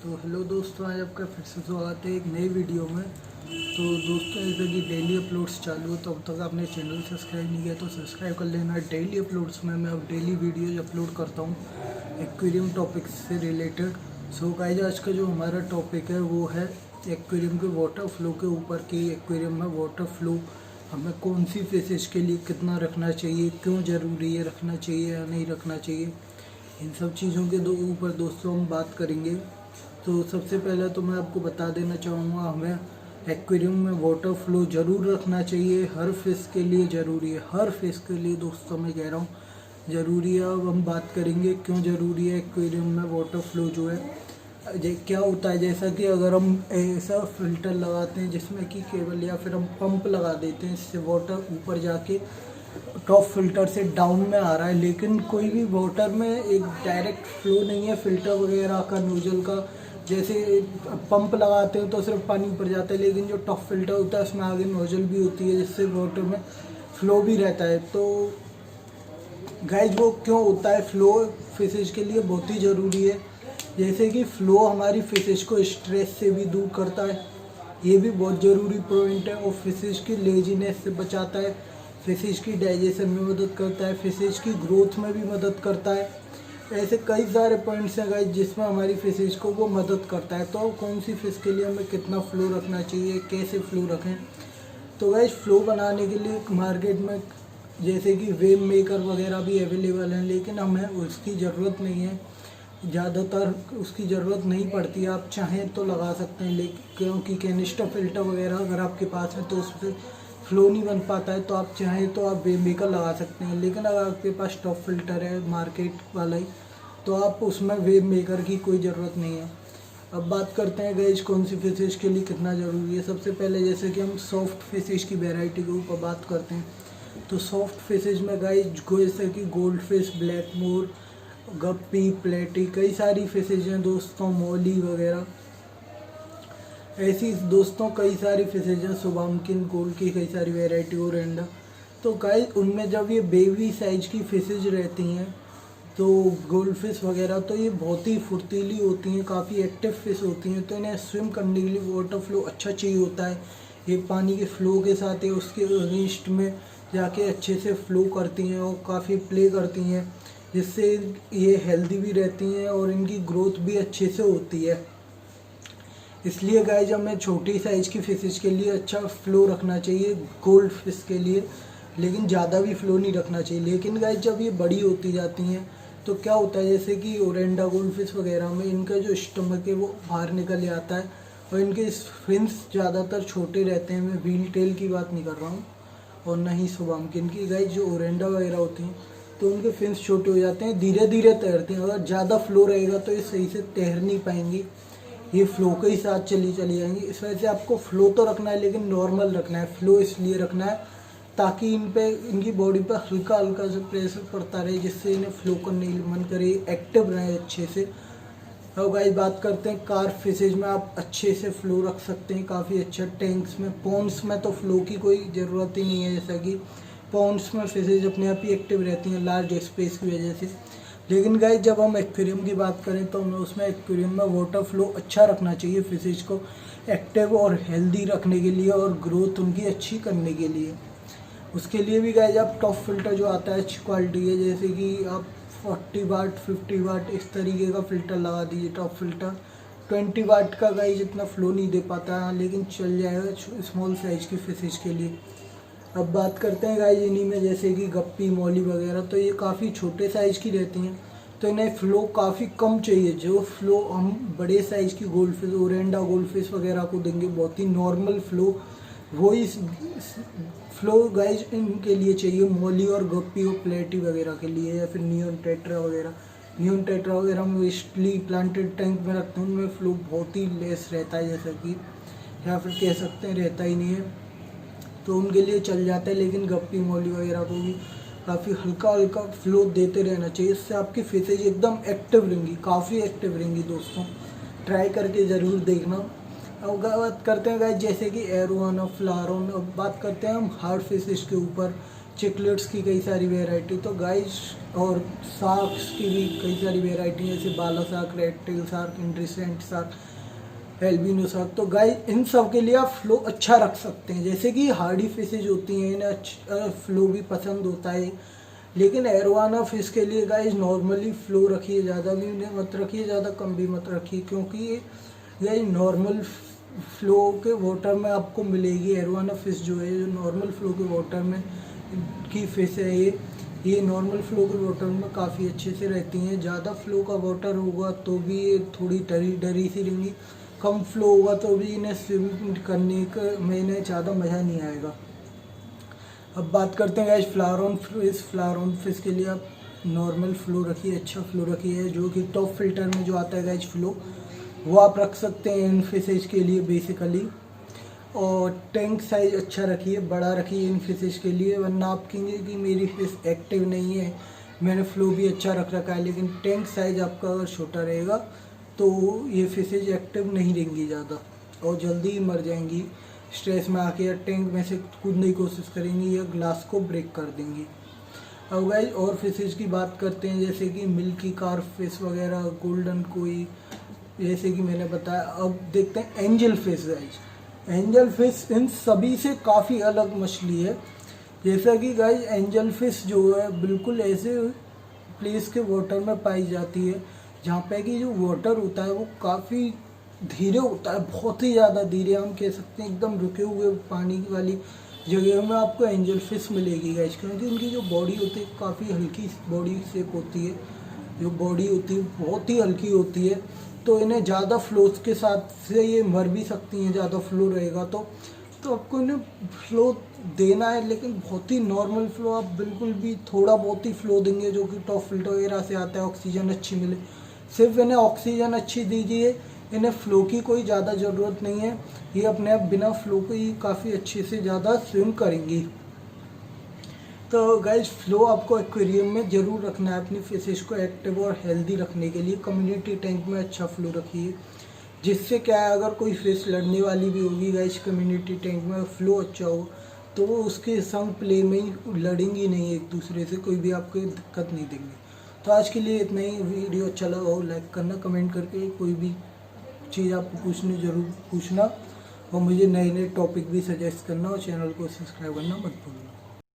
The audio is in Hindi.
तो हेलो दोस्तों, आज आपका फिर से स्वागत है एक नई वीडियो में। तो दोस्तों, जैसे कि डेली अपलोड्स चालू हो, तो अब तक आपने चैनल सब्सक्राइब नहीं किया तो सब्सक्राइब कर लेना। डेली अपलोड्स में मैं अब डेली वीडियोज अपलोड करता हूँ एक्वेरियम टॉपिक से रिलेटेड। सो गाइस, आज का जो हमारा टॉपिक है वो है एक्वेरियम के वाटर फ्लो के ऊपर कि एक्वेरियम में वाटर फ्लो हमें कौन सी फिशेज के लिए कितना रखना चाहिए, क्यों ज़रूरी है, रखना चाहिए या नहीं रखना चाहिए, इन सब चीज़ों के ऊपर दोस्तों हम बात करेंगे। तो सबसे पहले तो मैं आपको बता देना चाहूँगा, हमें एक्वेरियम में वाटर फ्लो ज़रूर रखना चाहिए। हर फिश के लिए ज़रूरी है, हर फिश के लिए दोस्तों मैं कह रहा हूँ ज़रूरी है। अब हम बात करेंगे क्यों ज़रूरी है एक्वेरियम में वाटर फ्लो जो है। क्या होता है, जैसा कि अगर हम ऐसा फिल्टर लगाते हैं जिसमें कि केवल या फिर हम पंप लगा देते हैं, इससे वाटर ऊपर जाके टॉप फिल्टर से डाउन में आ रहा है, लेकिन कोई भी वाटर में एक डायरेक्ट फ्लो नहीं है फिल्टर वगैरह का, नोजल का। जैसे पंप लगाते हैं तो सिर्फ पानी ऊपर जाता है, लेकिन जो टॉप फिल्टर होता है उसमें आगे नोजल भी होती है जिससे वाटर में फ्लो भी रहता है। तो गाइज, वो क्यों होता है फ्लो फिशेज के लिए बहुत ही ज़रूरी है। जैसे कि फ़्लो हमारी फिशेज को स्ट्रेस से भी दूर करता है, ये भी बहुत ज़रूरी पॉइंट है। और फिशेज की लेजीनेस से बचाता है, फिशेज की डाइजेशन में मदद करता है, फिशेज की ग्रोथ में भी मदद करता है। ऐसे कई सारे पॉइंट्स हैं गाइस जिसमें हमारी फिशेज को वो मदद करता है। तो कौन सी फ़िश के लिए हमें कितना फ़्लो रखना चाहिए, कैसे फ़्लो रखें। तो गाइस, फ़्लो बनाने के लिए मार्केट में जैसे कि वेव मेकर वगैरह भी अवेलेबल हैं, लेकिन हमें उसकी ज़रूरत नहीं है, ज़्यादातर उसकी ज़रूरत नहीं पड़ती। आप चाहें तो लगा सकते हैं, लेकिन क्योंकि कैनिस्टर फिल्टर वगैरह अगर आपके पास है तो उससे फ़्लो नहीं बन पाता है। तो आप चाहें तो आप वेव मेकर लगा सकते हैं, लेकिन अगर आपके पास टॉप फिल्टर है मार्केट वाला ही, तो आप उसमें वेव मेकर की कोई ज़रूरत नहीं है। अब बात करते हैं गाइस कौन सी फिशेज के लिए कितना ज़रूरी है। सबसे पहले जैसे कि हम सॉफ्ट फिशेज की वैरायटी के ऊपर बात करते हैं, तो सॉफ्ट फिशेज में गाइस जैसे कि गोल्ड फिश, ब्लैक मोर, गप्पी, प्लेटी, कई सारी फिशेज हैं दोस्तों, मौली वगैरह, ऐसी दोस्तों कई सारी फिशेज हैं, सुबामकिन, गोल्ड की कई सारी वैरायटी, ओरेंडा। तो गाइस, उनमें जब ये बेबी साइज की फिशेज रहती हैं तो गोल्ड फिश वगैरह, तो ये बहुत ही फुर्तीली होती हैं, काफ़ी एक्टिव फिश होती हैं। तो इन्हें स्विम करने के लिए वाटर फ्लो अच्छा चाहिए होता है। ये पानी के फ्लो के साथ ही उसके अगेंस्ट में जाके अच्छे से फ्लो करती हैं और काफ़ी प्ले करती हैं, जिससे ये हेल्दी भी रहती हैं और इनकी ग्रोथ भी अच्छे से होती है। इसलिए गाइज, हमें छोटी साइज़ की फिशेज के लिए अच्छा फ़्लो रखना चाहिए गोल्ड फिश के लिए, लेकिन ज़्यादा भी फ़्लो नहीं रखना चाहिए। लेकिन गाइज, जब ये बड़ी होती जाती हैं तो क्या होता है, जैसे कि ओरेंडा गोल्ड फिश वगैरह में इनका जो स्टमक है वो बाहर निकल आता है और इनके फिन्स ज़्यादातर छोटे रहते हैं। मैं व्हील टेल की बात नहीं कर रहा हूँ और न ही सुबामकिन की। गाइज, जो ओरेंडा वगैरह होती हैं तो उनके फिन्स छोटे हो जाते हैं, धीरे धीरे तैरते हैं। अगर ज़्यादा फ्लो रहेगा तो ये सही से तैर नहीं पाएंगी, ये फ्लो के ही साथ चली जाएंगी। इस वजह से आपको फ्लो तो रखना है, लेकिन नॉर्मल रखना है। फ्लो इसलिए रखना है ताकि इन पे, इनकी बॉडी पर हल्का हल्का सा प्रेशर पड़ता रहे, जिससे इन्हें फ्लो करने के मन करे, एक्टिव रहे अच्छे से। अब गाइस, बात करते हैं कार्प फिशेज में आप अच्छे से फ्लो रख सकते हैं, काफ़ी अच्छा। टैंक्स में, पॉन्ड्स में तो फ्लो की कोई ज़रूरत ही नहीं है, जैसा कि पॉन्ड्स में फिशेज अपने आप ही एक्टिव रहती हैं लार्ज स्पेस की वजह से। लेकिन गाइस, जब हम एक्वेरियम की बात करें तो हमें उसमें एक्वेरियम में वाटर फ्लो अच्छा रखना चाहिए फिशेज को एक्टिव और हेल्दी रखने के लिए और ग्रोथ उनकी अच्छी करने के लिए। उसके लिए भी गाइस, आप टॉप फिल्टर जो आता है अच्छी क्वालिटी है, जैसे कि आप 40 वाट 50 वाट इस तरीके का फ़िल्टर लगा दीजिए। टॉप फिल्टर 20 वाट का गाइस इतना फ्लो नहीं दे पाता है, लेकिन चल जाएगा स्मॉल साइज़ की फिशेज के लिए। अब बात करते हैं गाइस इन्हीं में, जैसे कि गप्पी, मौली वगैरह, तो ये काफ़ी छोटे साइज़ की रहती हैं, तो इन्हें फ़्लो काफ़ी कम चाहिए। जो फ़्लो हम बड़े साइज़ की gold fish, oranda gold fish वगैरह को देंगे, बहुत ही नॉर्मल फ़्लो, वही फ़्लो गाइस इनके लिए चाहिए, मौली और गप्पी और प्लेटी वगैरह के लिए, या फिर नियॉन टेट्रा वगैरह। नियॉन टेट्रा वगैरह हम वेस्टली प्लांटेड टैंक में रखते हैं, उनमें फ़्लो बहुत ही लेस रहता है, जैसा कि, या फिर कह सकते हैं रहता ही नहीं है, तो उनके लिए चल जाता है। लेकिन गप्पी, मौली वगैरह को भी काफ़ी हल्का हल्का फ्लो देते रहना चाहिए, इससे आपकी फिशेज एकदम एक्टिव रहेंगी, काफ़ी एक्टिव रहेंगी दोस्तों। ट्राई करके ज़रूर देखना। अब बात करते हैं गाइस जैसे कि एरोन और फ्लारोन। अब बात करते हैं हम हार्ड फिशेज के ऊपर चिकलेट्स की कई सारी वेराइटी, तो गाइस और शार्क्स की भी कई सारी वेराइटी है, जैसे bala shark, red tail shark, iridescent shark, albino shark. तो गाइस इन सब के लिए आप फ्लो अच्छा रख सकते हैं। जैसे कि हार्डी फिशेज होती हैं, इन्हें अच्छा फ्लो भी पसंद होता है, लेकिन एरोवाना फिश के लिए गाइस नॉर्मली फ्लो रखिए, ज़्यादा भी उन्हें मत रखिए, ज़्यादा कम भी मत रखिए, क्योंकि ये नॉर्मल फ्लो के वाटर में आपको मिलेगी। एरोवाना फिश जो है, जो नॉर्मल फ्लो के वाटर में की फिश है, ये नॉर्मल फ्लो के वाटर में काफ़ी अच्छे से रहती हैं। ज़्यादा फ्लो का वाटर होगा तो भी ये थोड़ी डरी डरी सी रहेंगी, कम फ्लो होगा तो भी इन्हें स्विम करने का में इन्हें ज़्यादा मज़ा नहीं आएगा। अब बात करते हैं guys flower on fish. Flower on fish के लिए आप नॉर्मल फ्लो रखिए, अच्छा फ्लो रखिए, जो कि टॉप फिल्टर में जो आता है गाइस फ्लो, वो आप रख सकते हैं इन फिशेज के लिए बेसिकली। और टैंक साइज़ अच्छा रखिए, बड़ा रखिए इन फिशेज के लिए, वरना आप कहेंगे कि मेरी फिश एक्टिव नहीं है, मैंने फ्लो भी अच्छा रख रखा है, लेकिन टैंक साइज़ आपका अगर छोटा रहेगा तो ये फिशेज एक्टिव नहीं रहेंगी ज़्यादा और जल्दी ही मर जाएंगी। स्ट्रेस में आके या टैंक में से कूदने की कोशिश करेंगी या ग्लास को ब्रेक कर देंगी। अब गाइस और फिशेज की बात करते हैं, जैसे कि मिल्की कार्प फिश वगैरह, गोल्डन कोई, जैसे कि मैंने बताया। अब देखते हैं angel fish. Guys angel fish in सभी से काफ़ी अलग मछली है। जैसा कि गाइस एंजल फिश जो है बिल्कुल ऐसे प्लेस के वाटर में पाई जाती है जहाँ पे कि जो वाटर होता है वो काफ़ी धीरे होता है, बहुत ही ज़्यादा धीरे, हम कह सकते हैं एकदम रुके हुए पानी वाली जगह में आपको एंजल फिश मिलेगी गाइस, क्योंकि उनकी जो बॉडी होती है काफ़ी हल्की बॉडी शेप होती है, जो बॉडी होती है बहुत ही हल्की होती है, तो इन्हें ज़्यादा फ्लोज के साथ से ये मर भी सकती हैं, ज़्यादा फ्लो रहेगा तो आपको इन्हें फ्लो देना है, लेकिन बहुत ही नॉर्मल फ्लो, आप बिल्कुल भी थोड़ा बहुत ही फ्लो देंगे जो कि टॉप फिल्टर वगैरह से आता है, ऑक्सीजन अच्छी मिले, सिर्फ इन्हें ऑक्सीजन अच्छी दीजिए, इन्हें फ्लो की कोई ज़्यादा ज़रूरत नहीं है, ये अपने आप बिना फ्लो के ही काफ़ी अच्छे से ज़्यादा स्विम करेंगी। तो गाइज फ्लो आपको एक्वेरियम में ज़रूर रखना है अपनी फिशेज को एक्टिव और हेल्दी रखने के लिए। कम्युनिटी टैंक में अच्छा फ्लो रखिए, जिससे क्या है अगर कोई फिश लड़ने वाली भी होगी गाइज कम्युनिटी टैंक में, फ्लो अच्छा हो तो वो उसके संग प्ले में ही लड़ेंगी नहीं एक दूसरे से, कोई भी आपको दिक्कत नहीं देंगे। तो आज के लिए इतना ही। वीडियो अच्छा लगा हो लाइक करना, कमेंट करके कोई भी चीज़ आपको पूछनी ज़रूर पूछना, और मुझे नए नए टॉपिक भी सजेस्ट करना, और चैनल को सब्सक्राइब करना मत भूलना।